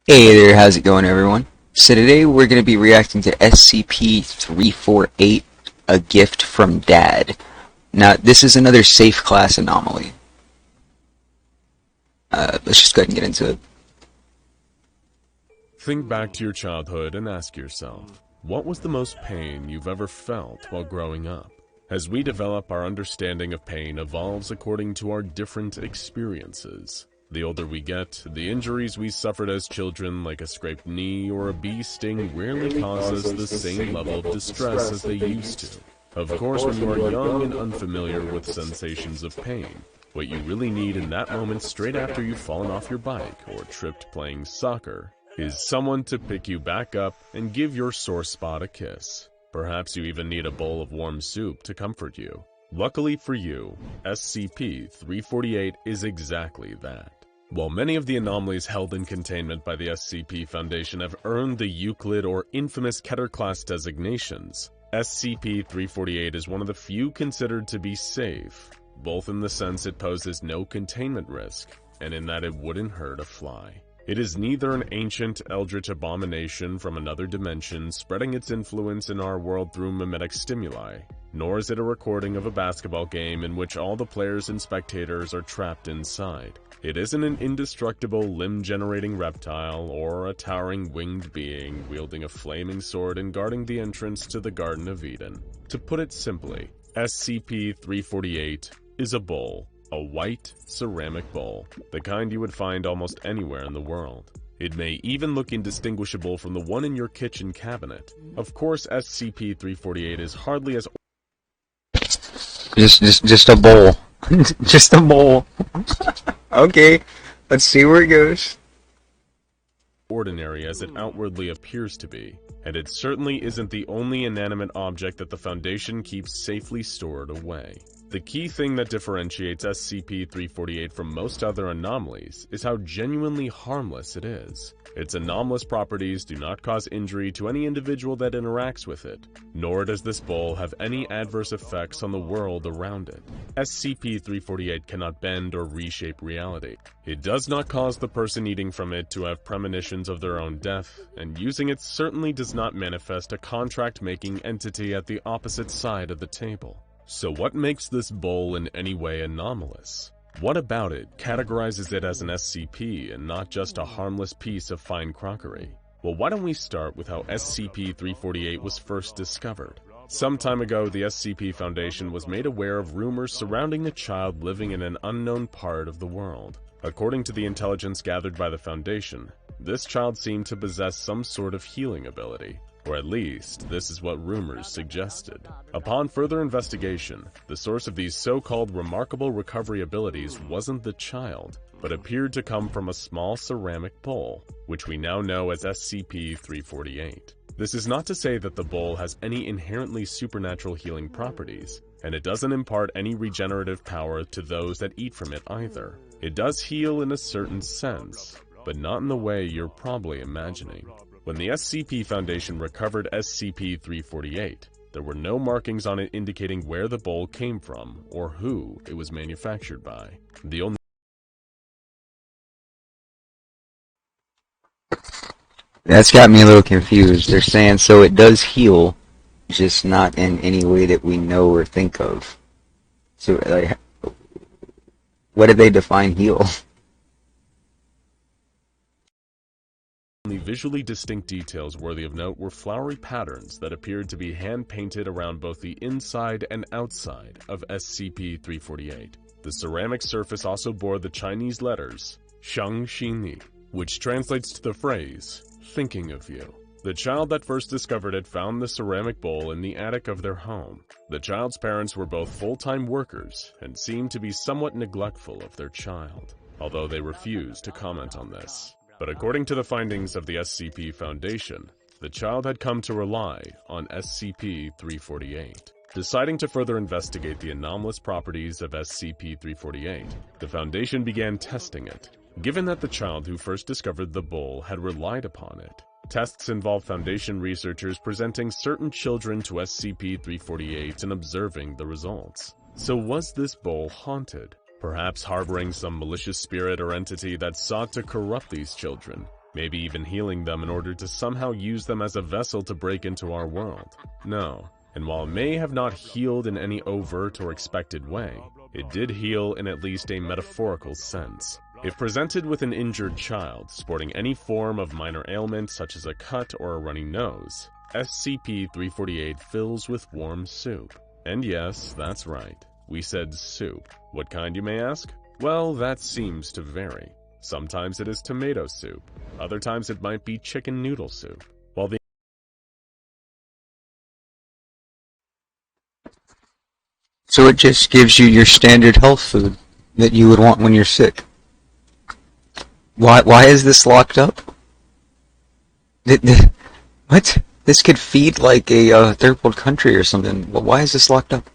Hey there, how's it going everyone? So today we're going to be reacting to SCP-348, A Gift from Dad. Now, this is another safe class anomaly. Let's just go ahead and get into it. Think back to your childhood and ask yourself, what was the most pain you've ever felt while growing up? As we develop, our understanding of pain evolves according to our different experiences. The older we get, the injuries we suffered as children, like a scraped knee or a bee sting, rarely cause us the same level of distress as they used to. Of course, when you are young and unfamiliar with sensations of pain, what you really need in that moment straight after you've fallen off your bike or tripped playing soccer is someone to pick you back up and give your sore spot a kiss. Perhaps you even need a bowl of warm soup to comfort you. Luckily for you, SCP-348 is exactly that. While many of the anomalies held in containment by the SCP Foundation have earned the Euclid or infamous Keter class designations, SCP-348 is one of the few considered to be safe, both in the sense it poses no containment risk, and in that it wouldn't hurt a fly. It is neither an ancient eldritch abomination from another dimension spreading its influence in our world through mimetic stimuli, nor is it a recording of a basketball game in which all the players and spectators are trapped inside. It isn't an indestructible limb-generating reptile or a towering winged being wielding a flaming sword and guarding the entrance to the Garden of Eden. To put it simply, SCP-348 is a bowl. A white, ceramic bowl, the kind you would find almost anywhere in the world. It may even look indistinguishable from the one in your kitchen cabinet. Of course, SCP-348 is hardly as Just a bowl. Just a bowl. Okay, let's see where it goes. ordinary as it outwardly appears to be, and it certainly isn't the only inanimate object that the Foundation keeps safely stored away. The key thing that differentiates SCP-348 from most other anomalies is how genuinely harmless it is. Its anomalous properties do not cause injury to any individual that interacts with it, nor does this bowl have any adverse effects on the world around it. SCP-348 cannot bend or reshape reality. It does not cause the person eating from it to have premonitions of their own death, and using it certainly does not manifest a contract-making entity at the opposite side of the table. So what makes this bowl in any way anomalous? What about it categorizes it as an SCP and not just a harmless piece of fine crockery? Well, why don't we start with how SCP-348 was first discovered? Some time ago, the SCP Foundation was made aware of rumors surrounding a child living in an unknown part of the world. According to the intelligence gathered by the Foundation, this child seemed to possess some sort of healing ability. Or at least, this is what rumors suggested. Upon further investigation, the source of these so-called remarkable recovery abilities wasn't the child, but appeared to come from a small ceramic bowl, which we now know as SCP-348. This is not to say that the bowl has any inherently supernatural healing properties, and it doesn't impart any regenerative power to those that eat from it either. It does heal in a certain sense, but not in the way you're probably imagining. When the SCP Foundation recovered SCP-348, there were no markings on it indicating where the bowl came from or who it was manufactured by. The only That's got me a little confused. They're saying so it does heal, just not in any way that we know or think of. So, like, what did they define heal? visually distinct details worthy of note were flowery patterns that appeared to be hand-painted around both the inside and outside of SCP-348. The ceramic surface also bore the Chinese letters Shang Xini, which translates to the phrase, thinking of you. The child that first discovered it found the ceramic bowl in the attic of their home. The child's parents were both full-time workers and seemed to be somewhat neglectful of their child, although they refused to comment on this. But according to the findings of the SCP Foundation, the child had come to rely on SCP-348. Deciding to further investigate the anomalous properties of SCP-348, the Foundation began testing it, given that the child who first discovered the bowl had relied upon it. Tests involved Foundation researchers presenting certain children to SCP-348 and observing the results. So was this bowl haunted? Perhaps harboring some malicious spirit or entity that sought to corrupt these children? maybe even healing them in order to somehow use them as a vessel to break into our world. No. And while it may have not healed in any overt or expected way, it did heal in at least a metaphorical sense. If presented with an injured child sporting any form of minor ailment such as a cut or a runny nose, SCP-348 fills with warm soup. And yes, that's right, we said soup. What kind, you may ask? Well, that seems to vary. Sometimes it is tomato soup, other times it might be chicken noodle soup. While the So it just gives you your standard health food that you would want when you're sick. Why is this locked up? What? This could feed like a third world country or something. Why is this locked up?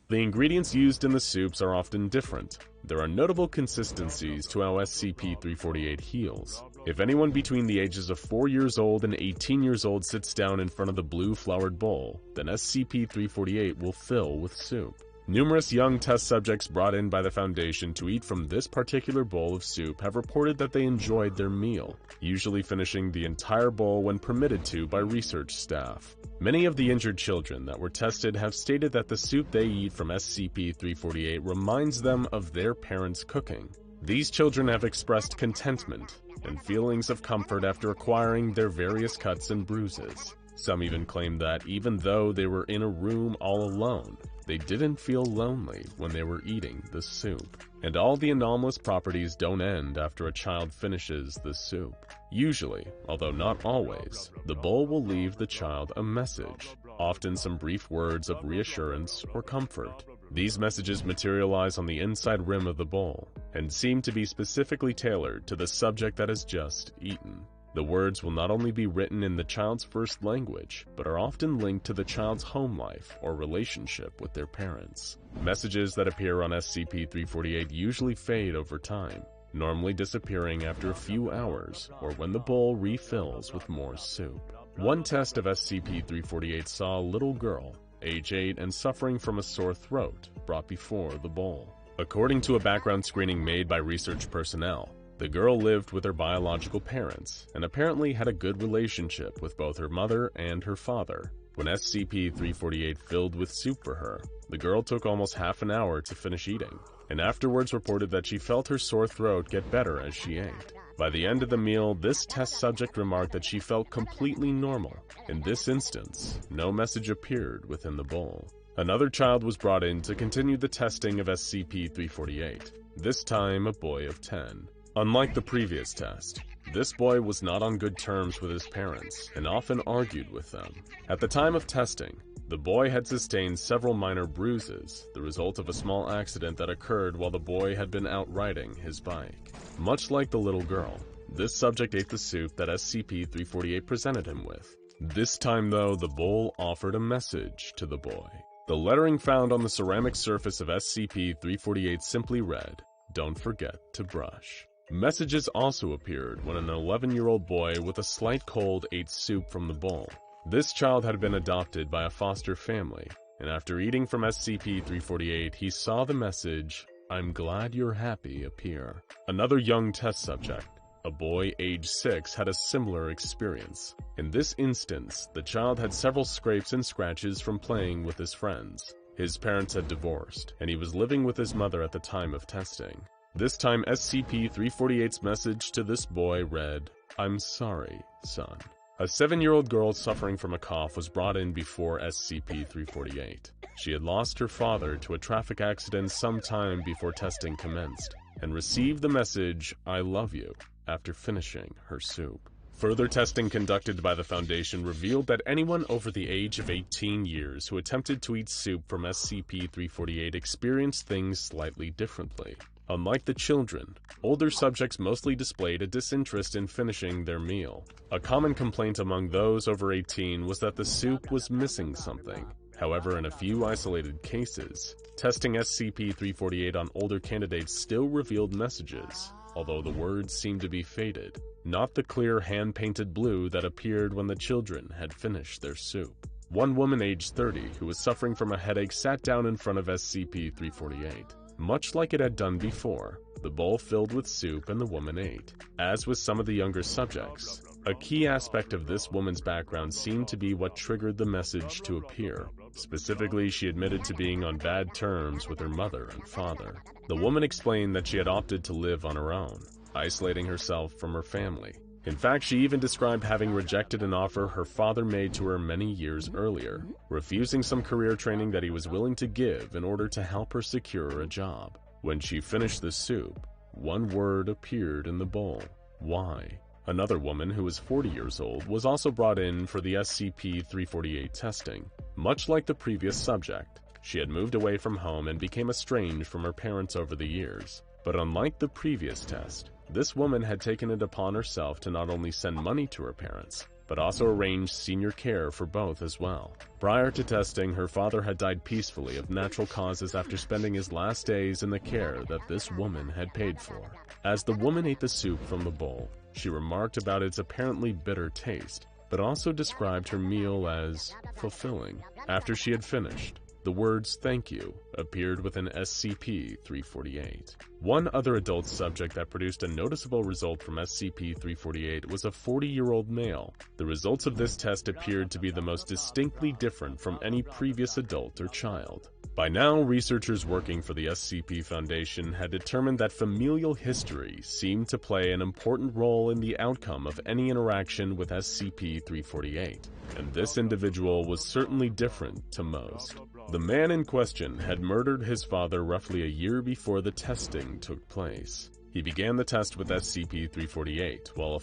The ingredients used in the soups are often different. There are notable consistencies to how SCP-348 heals. If anyone between the ages of 4 years old and 18 years old sits down in front of the blue flowered bowl, then SCP-348 will fill with soup. Numerous young test subjects brought in by the Foundation to eat from this particular bowl of soup have reported that they enjoyed their meal, usually finishing the entire bowl when permitted to by research staff. Many of the injured children that were tested have stated that the soup they eat from SCP-348 reminds them of their parents' cooking. These children have expressed contentment and feelings of comfort after acquiring their various cuts and bruises. Some even claim that even though they were in a room all alone, they didn't feel lonely when they were eating the soup. And all the anomalous properties don't end after a child finishes the soup. Usually, although not always, the bowl will leave the child a message, often some brief words of reassurance or comfort. These messages materialize on the inside rim of the bowl, and seem to be specifically tailored to the subject that has just eaten. The words will not only be written in the child's first language, but are often linked to the child's home life or relationship with their parents. Messages that appear on SCP-348 usually fade over time, normally disappearing after a few hours or when the bowl refills with more soup. One test of SCP-348 saw a little girl, age 8 and suffering from a sore throat, brought before the bowl. According to a background screening made by research personnel, the girl lived with her biological parents, and apparently had a good relationship with both her mother and her father. When SCP-348 filled with soup for her, the girl took almost half an hour to finish eating, and afterwards reported that she felt her sore throat get better as she ate. By the end of the meal, this test subject remarked that she felt completely normal. In this instance, no message appeared within the bowl. Another child was brought in to continue the testing of SCP-348, this time a boy of 10. Unlike the previous test, this boy was not on good terms with his parents and often argued with them. At the time of testing, the boy had sustained several minor bruises, the result of a small accident that occurred while the boy had been out riding his bike. Much like the little girl, this subject ate the soup that SCP-348 presented him with. This time though, the bowl offered a message to the boy. The lettering found on the ceramic surface of SCP-348 simply read, "Don't forget to brush." Messages also appeared when an 11-year-old boy with a slight cold ate soup from the bowl. This child had been adopted by a foster family, and after eating from SCP-348, he saw the message, "I'm glad you're happy," appear. Another young test subject, a boy age 6, had a similar experience. In this instance, the child had several scrapes and scratches from playing with his friends. His parents had divorced, and he was living with his mother at the time of testing. This time, SCP-348's message to this boy read, "I'm sorry, son." A 7-year-old girl suffering from a cough was brought in before SCP-348. She had lost her father to a traffic accident some time before testing commenced, and received the message, "I love you," after finishing her soup. Further testing conducted by the Foundation revealed that anyone over the age of 18 years who attempted to eat soup from SCP-348 experienced things slightly differently. Unlike the children, older subjects mostly displayed a disinterest in finishing their meal. A common complaint among those over 18 was that the soup was missing something. However, in a few isolated cases, testing SCP-348 on older candidates still revealed messages, although the words seemed to be faded, not the clear hand-painted blue that appeared when the children had finished their soup. One woman aged 30 who was suffering from a headache sat down in front of SCP-348. Much like it had done before, the bowl filled with soup, and the woman ate. As with some of the younger subjects, a key aspect of this woman's background seemed to be what triggered the message to appear. Specifically, she admitted to being on bad terms with her mother and father. The woman explained that she had opted to live on her own, isolating herself from her family. In fact, she even described having rejected an offer her father made to her many years earlier, refusing some career training that he was willing to give in order to help her secure a job. When she finished the soup, one word appeared in the bowl: why? Another woman, who was 40 years old, was also brought in for the SCP-348 testing. Much like the previous subject, she had moved away from home and became estranged from her parents over the years. But unlike the previous test, this woman had taken it upon herself to not only send money to her parents, but also arrange senior care for both as well. Prior to testing, her father had died peacefully of natural causes after spending his last days in the care that this woman had paid for. As the woman ate the soup from the bowl, she remarked about its apparently bitter taste, but also described her meal as fulfilling. After she had finished, the words "thank you" appeared within SCP-348. One other adult subject that produced a noticeable result from SCP-348 was a 40-year-old male. The results of this test appeared to be the most distinctly different from any previous adult or child. By now, researchers working for the SCP Foundation had determined that familial history seemed to play an important role in the outcome of any interaction with SCP-348, and this individual was certainly different to most. The man in question had murdered his father roughly a year before the testing took place. He began the test with SCP-348 while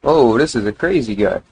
Oh, this is a crazy guy.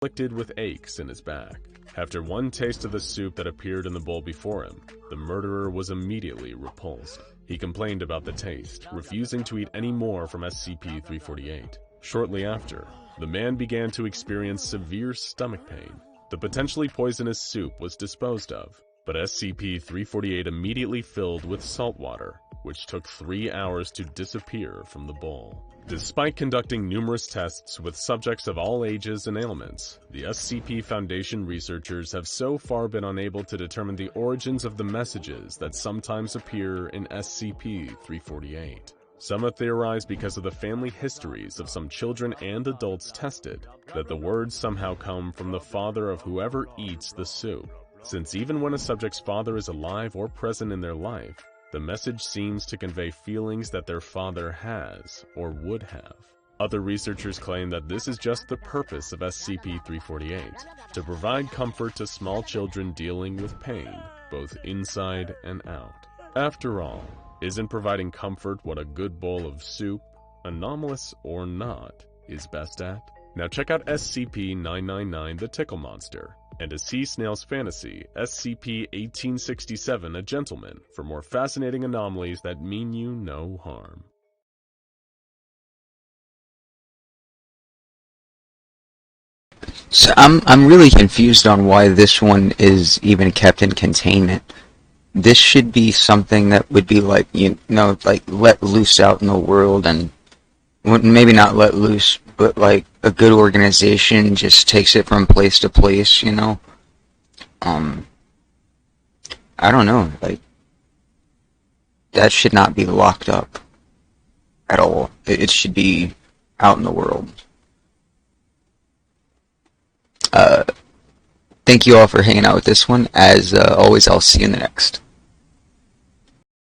afflicted with aches in his back. After one taste of the soup that appeared in the bowl before him, the murderer was immediately repulsed. He complained about the taste, refusing to eat any more from SCP-348. Shortly after, the man began to experience severe stomach pain. The potentially poisonous soup was disposed of, but SCP-348 immediately filled with salt water, which took 3 hours to disappear from the bowl. Despite conducting numerous tests with subjects of all ages and ailments, the SCP Foundation researchers have so far been unable to determine the origins of the messages that sometimes appear in SCP-348. Some have theorized, because of the family histories of some children and adults tested, that the words somehow come from the father of whoever eats the soup, since even when a subject's father is alive or present in their life, the message seems to convey feelings that their father has or would have. Other researchers claim that this is just the purpose of SCP-348, to provide comfort to small children dealing with pain, both inside and out. After all, isn't providing comfort what a good bowl of soup, anomalous or not, is best at? Now check out SCP-999 the Tickle Monster, and A Sea Snail's Fantasy, SCP-1867 A Gentleman, for more fascinating anomalies that mean you no harm. So I'm really confused on why this one is even kept in containment. This should be something that would be like, like let loose out in the world, and maybe not let loose, but like a good organization just takes it from place to place, I don't know, like, that should not be locked up at all. It should be out in the world. Thank you all for hanging out with this one. As always, I'll see you in the next.